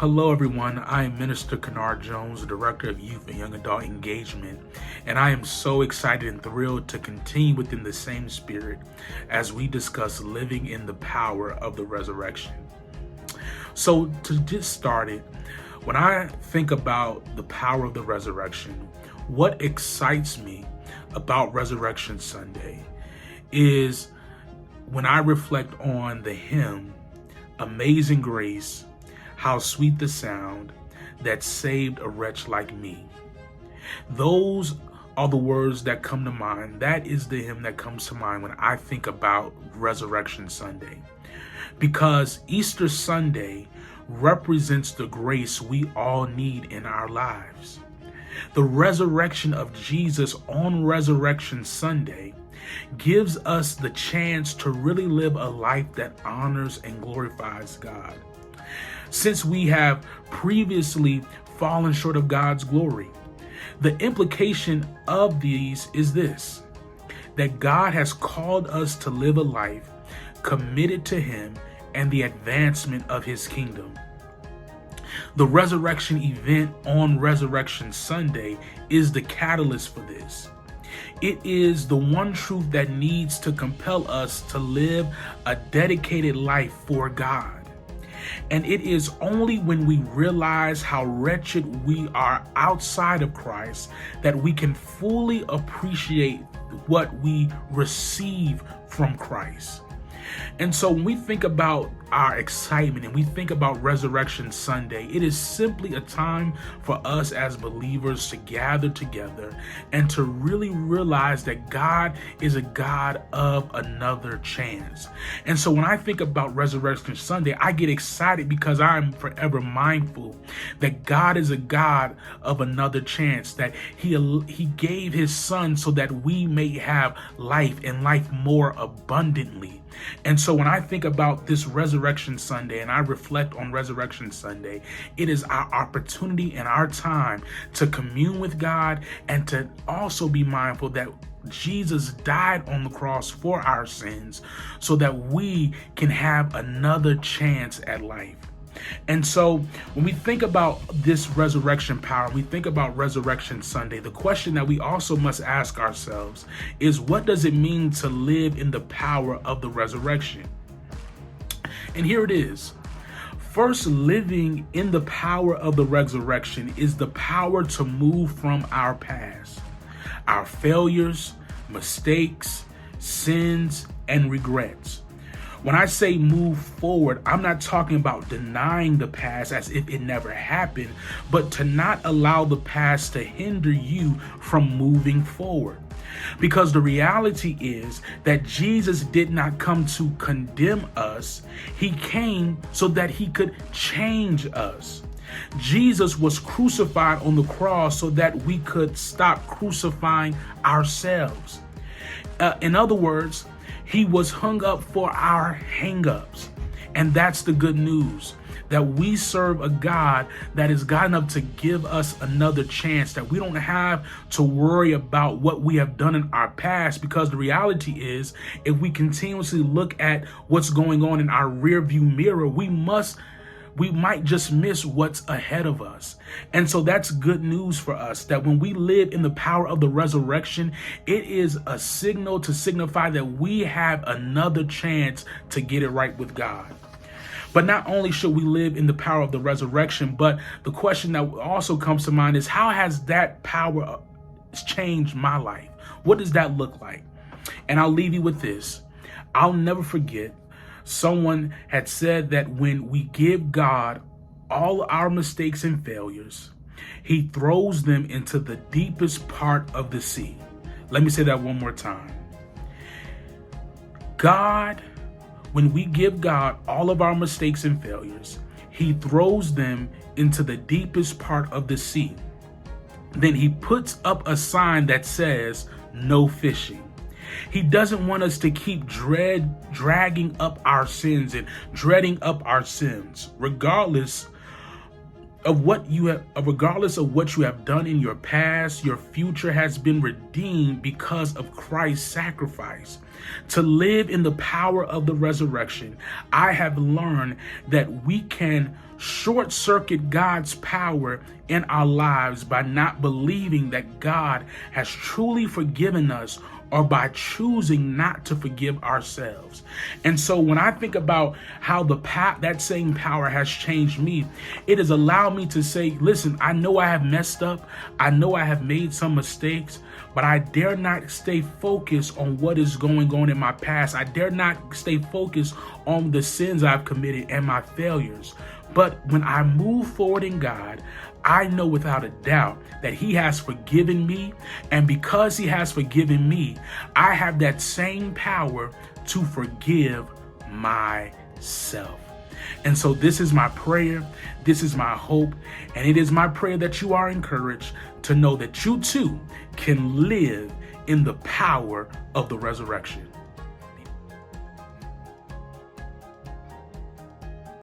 Hello, everyone. I am Minister Kennard Jones, the Director of Youth and Young Adult Engagement, and I am so excited and thrilled to continue within the same spirit as we discuss living in the power of the resurrection. So, to get started, when I think about the power of the resurrection, what excites me about Resurrection Sunday is when I reflect on the hymn, Amazing Grace, how sweet the sound that saved a wretch like me. Those are the words that come to mind. That is the hymn that comes to mind when I think about Resurrection Sunday. Because Easter Sunday represents the grace we all need in our lives. The resurrection of Jesus on Resurrection Sunday gives us the chance to really live a life that honors and glorifies God. Since we have previously fallen short of God's glory, the implication of these is this: that God has called us to live a life committed to Him and the advancement of His kingdom. The resurrection event on Resurrection Sunday is the catalyst for this. It is the one truth that needs to compel us to live a dedicated life for God. And it is only when we realize how wretched we are outside of Christ that we can fully appreciate what we receive from Christ. And so when we think about our excitement and we think about Resurrection Sunday, it is simply a time for us as believers to gather together and to really realize that God is a God of another chance. And so when I think about Resurrection Sunday, I get excited because I am forever mindful that God is a God of another chance, that He gave His Son so that we may have life and life more abundantly. And so when I think about this Resurrection Sunday and I reflect on Resurrection Sunday, it is our opportunity and our time to commune with God and to also be mindful that Jesus died on the cross for our sins so that we can have another chance at life. And so when we think about this resurrection power, we think about Resurrection Sunday, the question that we also must ask ourselves is, what does it mean to live in the power of the resurrection? And here it is. First, living in the power of the resurrection is the power to move from our past, our failures, mistakes, sins, and regrets. When I say move forward, I'm not talking about denying the past as if it never happened, but to not allow the past to hinder you from moving forward. Because the reality is that Jesus did not come to condemn us. He came so that He could change us. Jesus was crucified on the cross so that we could stop crucifying ourselves. In other words, He was hung up for our hang-ups. And that's the good news, that we serve a God that is God enough to give us another chance, that we don't have to worry about what we have done in our past, because the reality is, if we continuously look at what's going on in our rearview mirror, we might just miss what's ahead of us. And so that's good news for us, that when we live in the power of the resurrection, it is a signal to signify that we have another chance to get it right with God. But not only should we live in the power of the resurrection, but the question that also comes to mind is, how has that power changed my life? What does that look like? And I'll leave you with this. I'll never forget, someone had said that when we give God all our mistakes and failures, He throws them into the deepest part of the sea. Let me say that one more time. When we give God all of our mistakes and failures, He throws them into the deepest part of the sea. Then He puts up a sign that says, "No fishing." He doesn't want us to keep dragging up our sins and dreading up our sins, regardless of what you have, regardless of what you have done in your past, your future has been redeemed because of Christ's sacrifice. To live in the power of the resurrection, I have learned that we can short circuit God's power in our lives by not believing that God has truly forgiven us, or by choosing not to forgive ourselves. And so when I think about how that same power has changed me, it has allowed me to say, listen, I know I have messed up. I know I have made some mistakes, but I dare not stay focused on what is going on in my past. I dare not stay focused on the sins I've committed and my failures. But when I move forward in God, I know without a doubt that He has forgiven me. And because He has forgiven me, I have that same power to forgive myself. And so this is my prayer. This is my hope. And it is my prayer that you are encouraged to know that you too can live in the power of the resurrection.